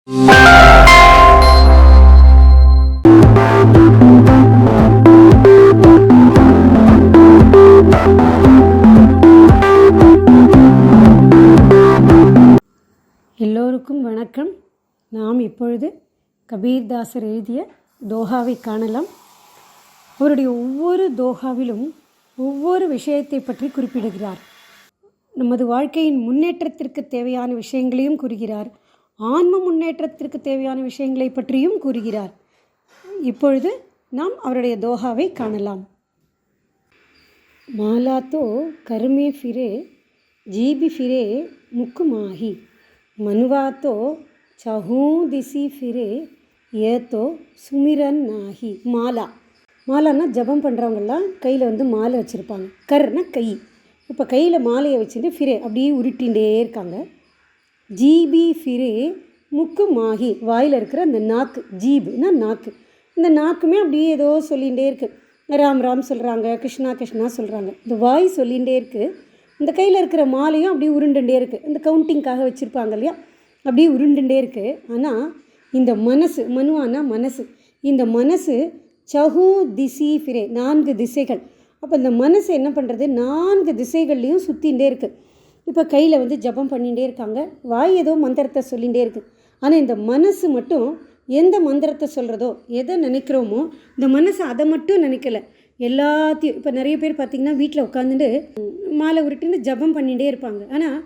எல்லோருக்கும் வணக்கம். நாம் இப்பொழுது கபீர்தாசர் எழுதிய தோஹாவை காணலாம். அவருடைய ஒவ்வொரு தோஹாவிலும் ஒவ்வொரு விஷயத்தை பற்றி குறிப்பிடுகிறார். நமது வாழ்க்கையின் முன்னேற்றத்திற்கு தேவையான விஷயங்களையும் கூறுகிறார். ஆன்ம முன்னேற்றத்திற்கு தேவையான விஷயங்களை பற்றியும் கூறுகிறார். இப்பொழுது நாம் அவருடைய தோஹாவை காணலாம். மாலாத்தோ கர்மே ஃபிரே ஜீபி ஃபிரே முக்குமாஹி மனுவாத்தோ சஹூ திசி ஃபிரே ஏத்தோ சுமிரன் நாஹி. மாலான்னா ஜபம் பண்ணுறவங்கெல்லாம் கையில் மாலை வச்சுருப்பாங்க. கர்னா கை. இப்போ கையில் மாலையை வச்சுட்டு ஃபிரே அப்படியே உருட்டிகிட்டே இருக்காங்க. ஜீபி ஃபிரே முக்கு மாஹி, வாயில் இருக்கிற அந்த நாக்கு. ஜீபுனா நாக்கு. இந்த நாக்குமே அப்படியே ஏதோ சொல்லிகிட்டே இருக்குது. ராம் ராம் சொல்கிறாங்க, கிருஷ்ணா கிருஷ்ணா சொல்கிறாங்க. இந்த வாய் சொல்லிகிட்டே இருக்குது. இந்த கையில் இருக்கிற மாலையும் அப்படியே உருண்டுகிட்டே இருக்குது. இந்த கவுண்டிங்காக வச்சுருப்பாங்க இல்லையா, அப்படியே உருண்டுகிட்டே இருக்குது. ஆனால் இந்த மனசு, மனுவானா மனசு, இந்த மனசு சஹூ திசி ஃபிரே, 4 திசைகள். அப்போ இந்த மனசு என்ன பண்ணுறது, 4 திசைகள்லேயும் சுற்றிகிட்டே இருக்குது. இப்போ கையில் ஜபம் பண்ணிகிட்டே இருக்காங்க, வாய் ஏதோ மந்திரத்தை சொல்லிகிட்டே இருக்குது. ஆனால் இந்த மனசு மட்டும் எந்த மந்திரத்தை சொல்கிறதோ, எதை நினைக்கிறோமோ, இந்த மனசு அதை மட்டும் நினைக்கலை, எல்லாத்தையும். இப்போ நிறைய பேர் பார்த்திங்கன்னா வீட்டில் உட்காந்துட்டு மாலை உருட்டின்னு ஜபம் பண்ணிகிட்டே இருப்பாங்க. ஆனால்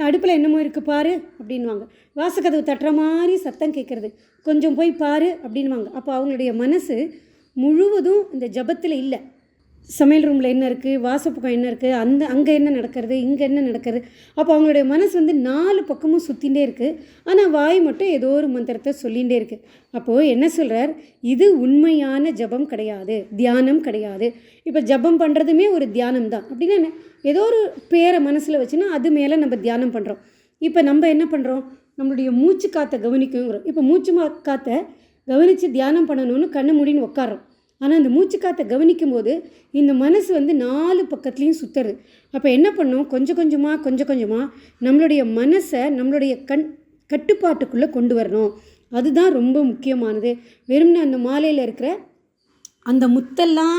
அடுப்பில் என்னமோ இருக்குது பாரு அப்படின்வாங்க. வாசக்கதவு தட்டுற மாதிரி சத்தம் கேட்குறது, கொஞ்சம் போய் பாரு அப்படின்வாங்க. அப்போ அவங்களுடைய மனசு முழுவதும் இந்த ஜபத்தில் இல்லை. சமையல் ரூமில் என்ன இருக்குது, வாசப்பக்கம் என்ன இருக்குது, அங்கே என்ன நடக்கிறது, இங்கே என்ன நடக்கிறது. அப்போ அவங்களுடைய மனசு 4 பக்கமும் சுற்றிகிட்டே இருக்குது. ஆனால் வாய் மட்டும் ஏதோ ஒரு மந்திரத்தை சொல்லிகிட்டே இருக்குது. அப்போது என்ன சொல்கிறார், இது உண்மையான ஜபம் கிடையாது, தியானம் கிடையாது. இப்போ ஜபம் பண்ணுறதுமே ஒரு தியானம் தான். அப்படின்னா என்ன, ஏதோ ஒரு பேரை மனசில் வச்சுன்னா அது மேலே நம்ம தியானம் பண்ணுறோம். இப்போ நம்ம என்ன பண்ணுறோம், நம்மளுடைய மூச்சு காற்றை கவனிக்குங்கிறோம். இப்போ மூச்சு காற்றை கவனித்து தியானம் பண்ணணும்னு கண்ணு மூடின்னு உட்காரோம். ஆனால் அந்த மூச்சு காற்றை கவனிக்கும் போது இந்த மனசு 4 பக்கத்துலேயும் சுற்றுறது. அப்போ என்ன பண்ணோம், கொஞ்சம் கொஞ்சமாக நம்மளுடைய மனசை நம்மளுடைய கட்டுப்பாட்டுக்குள்ளே கொண்டு வரணும். அதுதான் ரொம்ப முக்கியமானது. வெறும்னு அந்த மாலையில் இருக்கிற அந்த முத்தெல்லாம்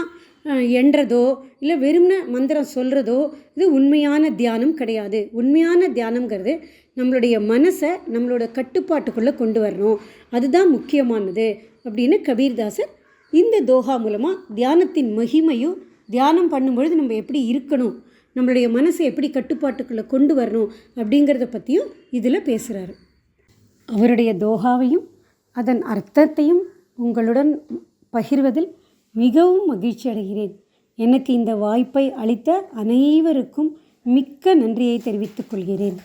எண்ணுறதோ இல்லை வெறும்ன மந்திரம் சொல்கிறதோ இது உண்மையான தியானம் கிடையாது. உண்மையான தியானம்ங்கிறது நம்மளுடைய மனசை நம்மளோட கட்டுப்பாட்டுக்குள்ளே கொண்டு வரணும், அதுதான் முக்கியமானது அப்படின்னு கபீர்தாசர் இந்த தோஹா மூலமாக தியானத்தின் மகிமையும், தியானம் பண்ணும்பொழுது நம்ம எப்படி இருக்கணும், நம்மளுடைய மனசை எப்படி கட்டுப்பாட்டுக்குள்ளே கொண்டு வரணும் அப்படிங்கிறத பற்றியும் இதில் பேசுகிறாரு. அவருடைய தோஹாவையும் அதன் அர்த்தத்தையும் உங்களுடன் பகிர்வதில் மிகவும் மகிழ்ச்சி அடைகிறேன். எனக்கு இந்த வாய்ப்பை அளித்த அனைவருக்கும் மிக்க நன்றியை தெரிவித்துக் கொள்கிறேன்.